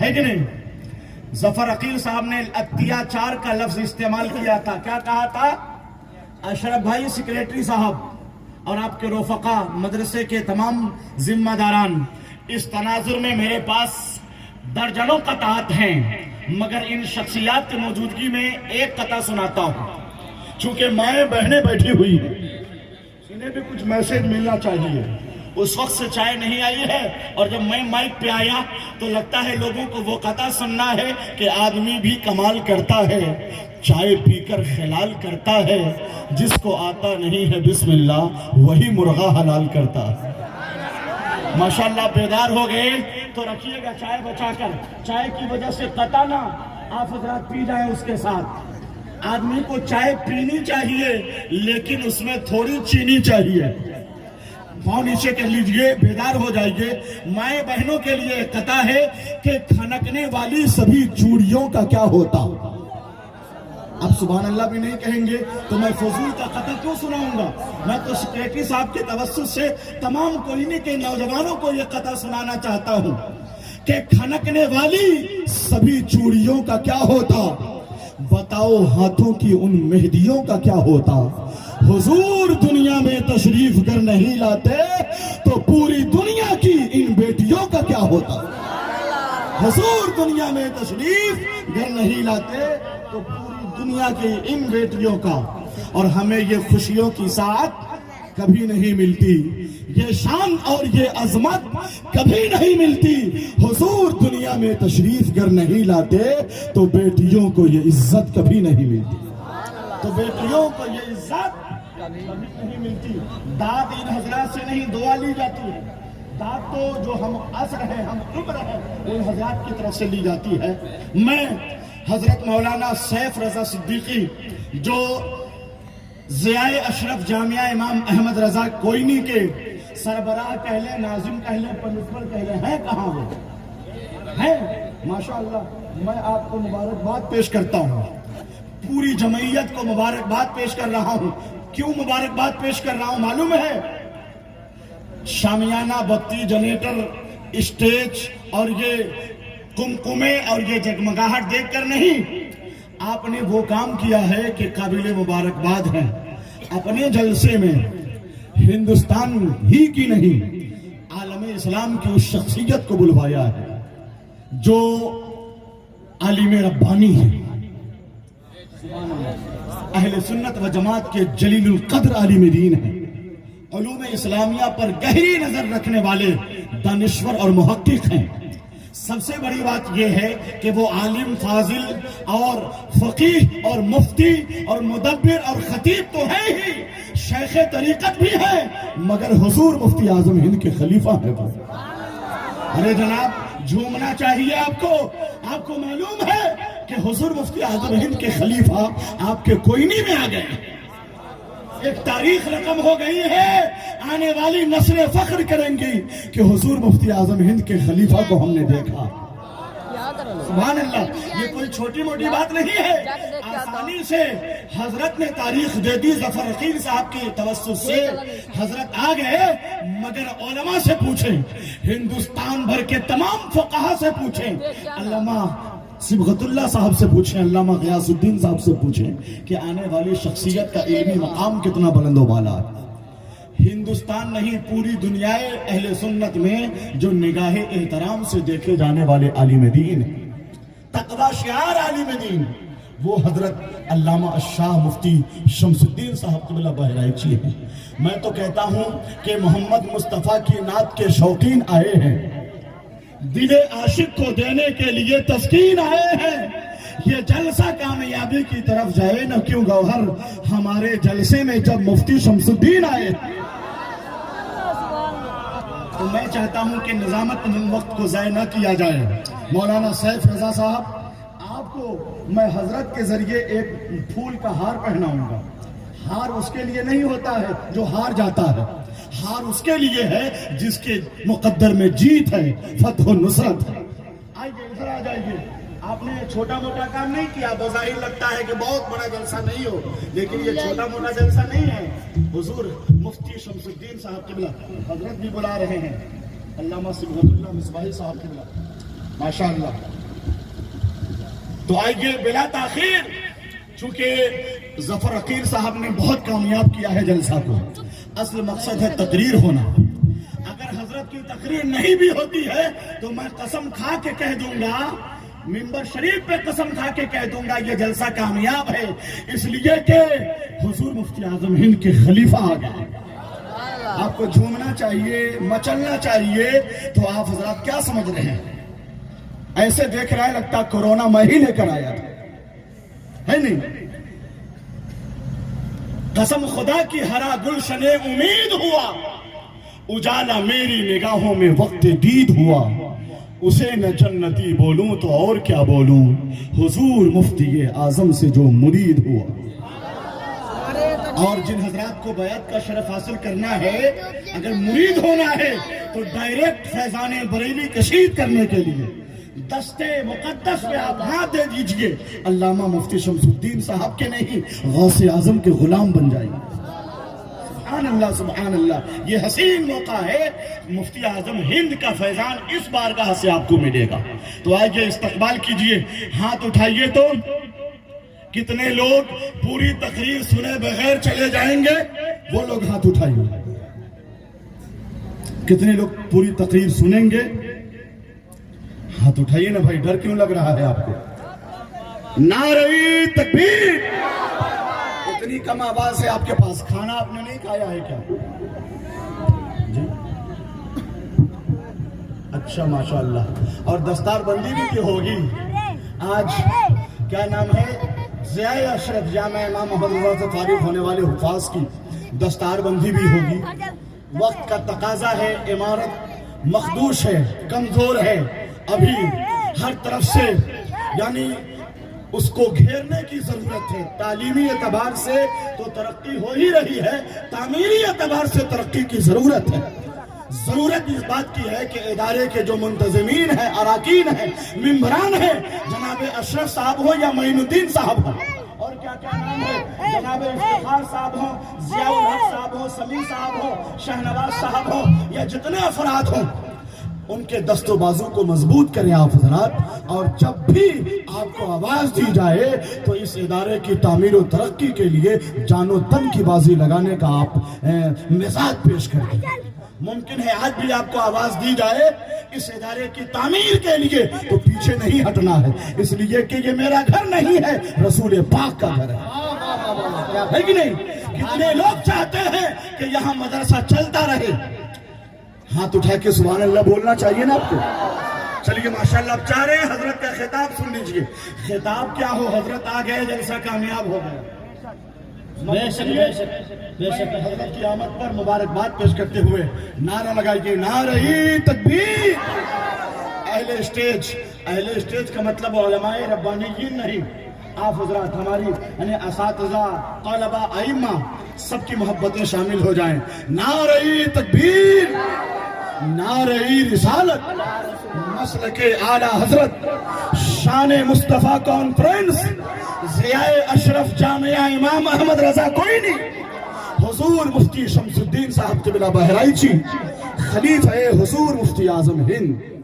ہے کہ نہیں؟ ظفر عقیل صاحب نے اتیاچار کا لفظ استعمال کیا تھا. کیا کہا تھا؟ اشرف بھائی سیکریٹری صاحب اور آپ کے رفقا مدرسے کے تمام ذمہ داران، اس تناظر میں میرے پاس درجنوں قطعات ہیں، مگر ان شخصیات کی موجودگی میں ایک قطعہ سناتا ہوں. چونکہ مائیں بہنیں بیٹھی ہوئی ہیں، انہیں بھی کچھ میسج ملنا چاہیے. اس وقت سے چائے نہیں آئی ہے، اور جب میں مائک پہ آیا تو لگتا ہے لوگوں کو وہ قطعہ سننا ہے کہ آدمی بھی کمال کرتا ہے، چائے پی کر خلال کرتا ہے، جس کو آتا نہیں ہے بسم اللہ وہی مرغا حلال کرتا ہے. ماشاءاللہ بیدار ہو گئے تو رکھیے گا چائے بچا کر. چائے کی وجہ سے قطع نہ آپ حضرات پی جائیں اس کے ساتھ. آدمی کو چائے پینی چاہیے لیکن اس میں تھوڑی چینی چاہیے. پاؤں نیچے کر لیجئے، بیدار ہو جائیے. مائیں بہنوں کے لیے قطع ہے کہ کھنکنے والی سبھی چوڑیوں کا کیا ہوتا. اب سبحان اللہ بھی نہیں کہیں گے تو میں فضول کا قطع کیوں سناؤں گا؟ میں تو سیکریٹری صاحب کے توسط سے تمام کوئنی کے نوجوانوں کو یہ قطع سنانا چاہتا ہوں کہ کھنکنے والی سبھی چوڑیوں کا کیا ہوتا. بتاؤ ہاتھوں کی ان مہدیوں کا کیا ہوتا. حضور دنیا میں تشریف گر نہیں لاتے تو پوری دنیا کی ان بیٹیوں کا کیا ہوتا. حضور دنیا میں تشریف گر نہیں لاتے تو پوری دنیا کی ان بیٹیوں کا. اور ہمیں یہ خوشیوں کی ساتھ کبھی نہیں ملتی، یہ شان اور یہ عظمت کبھی نہیں ملتی. حضور دنیا میں تشریف گر نہیں لاتے تو بیٹیوں کو یہ عزت کبھی نہیں ملتی. تو بیٹیوں کو یہ عزت کبھی نہیں ملتی. داد ان حضرات سے نہیں دعا لی جاتی ہے. داد تو جو ہم عصر ہیں، ہم عمر ہیں، ان حضرات کی طرف سے لی جاتی ہے. میں حضرت مولانا سیف رضا صدیقی جو ضیاء اشرف جامعہ امام احمد رضا کوئنی کے سربراہ کہہ لیں، ناظم کہہ لیں، پرنسپل کہہ لیں، ہیں کہاں وہ ہیں؟ ماشاءاللہ میں آپ کو مبارکباد پیش کرتا ہوں. پوری جمعیت کو مبارکباد پیش کر رہا ہوں. کیوں مبارکباد پیش کر رہا ہوں معلوم ہے؟ شامیانہ، بتی، جنریٹر، اسٹیج اور یہ کمکمے اور یہ جگمگاہٹ دیکھ کر نہیں، آپ نے وہ کام کیا ہے کہ قابل مبارکباد ہے. اپنے جلسے میں ہندوستان ہی کی نہیں، عالم اسلام کی اس شخصیت کو بلوایا ہے جو عالم ربانی ہے، اہل سنت و جماعت کے جلیل القدر عالم دین ہے، علوم اسلامیہ پر گہری نظر رکھنے والے دانشور اور محقق ہیں. سب سے بڑی بات یہ ہے کہ وہ عالم، فاضل اور فقیہ اور مفتی اور مدبر اور خطیب تو ہے ہی، شیخ طریقت بھی ہے، مگر حضور مفتی اعظم ہند کے خلیفہ ہے وہ. ارے جناب جھومنا چاہیے آپ کو. آپ کو معلوم ہے کہ حضور مفتی اعظم ہند کے خلیفہ آپ کے کوئنی میں آ گئے. ایک تاریخ رقم ہو گئی ہے، آنے والی نسلیں فخر کریں گی کہ حضور مفتی اعظم ہند کے خلیفہ کو ہم نے دیکھا. سبحان اللہ، یہ کوئی چھوٹی موٹی بات نہیں ہے. آسانی سے حضرت نے تاریخ دے دی. ظفر عقیل صاحب کی توسط سے حضرت آ گئے، مگر علماء سے پوچھیں، ہندوستان بھر کے تمام فقہا سے پوچھیں، علامہ صبغت اللہ صاحب سے پوچھیں، علامہ غیاث الدین صاحب سے پوچھیں کہ آنے والی شخصیت کا علمی مقام کتنا بلند و بالا ہے. ہندوستان نہیں، پوری دنیا اہل سنت میں جو نگاہ احترام سے دیکھے جانے والے عالم دین، تقوی شعار عالم دین، وہ حضرت علامہ الشاہ مفتی شمس الدین صاحب قبلہ بہرائچی ہیں. میں تو کہتا ہوں کہ محمد مصطفیٰ کی نعت کے شوقین آئے ہیں، دل عاشق کو دینے کے لیے تسکین آئے ہیں. یہ جلسہ کامیابی کی طرف جائے نہ کیوں گوہر، ہمارے جلسے میں جب مفتی شمس الدین آئے. تو میں چاہتا ہوں کہ نظامت وقت کو ضائع نہ کیا جائے. مولانا سیف رضا صاحب، آپ کو میں حضرت کے ذریعے ایک پھول کا ہار پہناؤں گا. ہار اس کے لیے نہیں ہوتا ہے جو ہار جاتا ہے، ہار اس کے لیے ہے جس کے مقدر میں جیت ہے، فتح و نصرت ہے. آئیے ادھر آ جائیے. آپ نے چھوٹا موٹا کام نہیں کیا. بظاہر لگتا ہے کہ بہت بڑا جلسہ نہیں ہو، لیکن یہ چھوٹا موٹا جلسہ نہیں ہے. حضور مفتی شمس الدین صاحب قبلہ حضرت بھی بلا رہے ہیں، علامہ صبغت اللہ مصباحی صاحب قبلہ. ماشاءاللہ تو آئیے بلا تاخیر، چونکہ ظفر عقیل صاحب نے بہت کامیاب کیا ہے جلسہ کو، اصل مقصد ہے تقریر ہونا۔ اگر حضرت کی تقریر نہیں بھی ہوتی ہے تو میں قسم کھا کے کہہ دوں گا، ممبر شریف پہ قسم کھا کے کہہ دوں گا یہ جلسہ کامیاب ہے، اس لیے کہ حضور مفتی اعظم ہند کے خلیفہ آ گئے۔ آپ کو جھومنا چاہیے، مچلنا چاہیے۔ تو آپ حضرات کیا سمجھ رہے ہیں؟ ایسے دیکھ رہا ہے لگتا کورونا میں ہی لے کر آیا تھا، ہے نہیں؟ قسم خدا کی ہرا گلشن امید ہوا، اجالا میری نگاہوں میں وقت دید ہوا، اسے نہ جنتی بولوں تو اور کیا بولوں، حضور مفتی اعظم سے جو مرید ہوا۔ اور جن حضرات کو بیعت کا شرف حاصل کرنا ہے، اگر مرید ہونا ہے تو ڈائریکٹ فیضان بریلی کشید کرنے کے لیے دستے مقدس میں آپ ہاتھ دے دیجئے، علامہ مفتی شمس الدین صاحب کے نہیں، غوث اعظم کے غلام بن جائیں۔ سبحان اللہ سبحان اللہ، یہ حسین موقع ہے، مفتی اعظم ہند کا فیضان اس بارگاہ سے آپ کو ملے گا۔ تو آئیے استقبال کیجئے، ہاتھ اٹھائیے تو کتنے لوگ پوری تقریر سنے بغیر چلے جائیں گے؟ وہ لوگ ہاتھ اٹھائیے۔ کتنے لوگ پوری تقریر سنیں گے؟ ہاتھ اٹھائیے نا بھائی، ڈر کیوں لگ رہا ہے آپ کو؟ نعرہ تکبیر! اتنی کم آواز ہے آپ کے پاس، کھانا آپ نے نہیں کھایا ہے کیا؟ جی اچھا ماشاءاللہ، اور دستار بندی بھی کی ہوگی آج۔ کیا نام ہے؟ ضیاء اشرف جامع امام محمد رضا سے فارغ ہونے والے حفاظ کی دستار بندی بھی ہوگی۔ وقت کا تقاضا ہے، عمارت مخدوش ہے، کمزور ہے، ابھی ہر طرف سے یعنی اس کو گھیرنے کی ضرورت ہے۔ تعلیمی اعتبار سے تو ترقی ہو ہی رہی ہے، تعمیری اعتبار سے ترقی کی ضرورت ہے۔ ضرورت اس بات کی ہے کہ ادارے کے جو منتظمین ہیں، اراکین ہیں، ممبران ہیں، جناب اشرف صاحب ہو یا معین الدین صاحب ہو، اور کیا نام ہے، جناب افتخار صاحب ہو، ضیاء الحق صاحب ہو، سمیع صاحب ہو، شہنواز صاحب ہو، یا جتنے افراد ہوں، ان کے دست و بازو کو مضبوط کریں آپ حضرات، اور جب بھی آپ کو آواز دی جائے تو اس ادارے کی تعمیر و ترقی کے لیے جان و تن کی بازی لگانے کا آپ مزاج پیش کریں۔ ممکن ہے آج بھی آپ کو آواز دی جائے اس ادارے کی تعمیر کے لیے تو پیچھے نہیں ہٹنا ہے، اس لیے کہ یہ میرا گھر نہیں ہے، رسول پاک کا گھر ہے کہ نہیں؟ کتنے لوگ چاہتے ہیں کہ یہاں مدرسہ چلتا رہے؟ ہاتھ اٹھا کے سبحان اللہ بولنا چاہیے نا آپ کو۔ چلیے ماشاءاللہ، اب چاہ رہے ہیں حضرت کا خطاب سن لیجئے۔ خطاب کیا ہو، حضرت آ گئے، جلسہ کامیاب ہو گیا۔ بے شک بے شک بے شک، حضرت کی آمد پر مبارکباد پیش کرتے ہوئے نعرہ لگائیے، نعرہ تکبیر! اہل اسٹیج کا مطلب علماء ربانیین نہیں، آپ حضرات ہماری یعنی اساتذہ، طلبہ، ائمہ سب کی محبتیں شامل ہو جائیں۔ نعرہ تکبیر! نعرہ رسالت! مسلک اعلیٰ حضرت شان مصطفیٰ کانفرنس، ضیاء اشرف جامعہ امام احمد رضا کوئی نہیں، حضور مفتی شمس الدین صاحب قبلہ بہرائچی، خلیفہ حضور مفتی اعظم ہند۔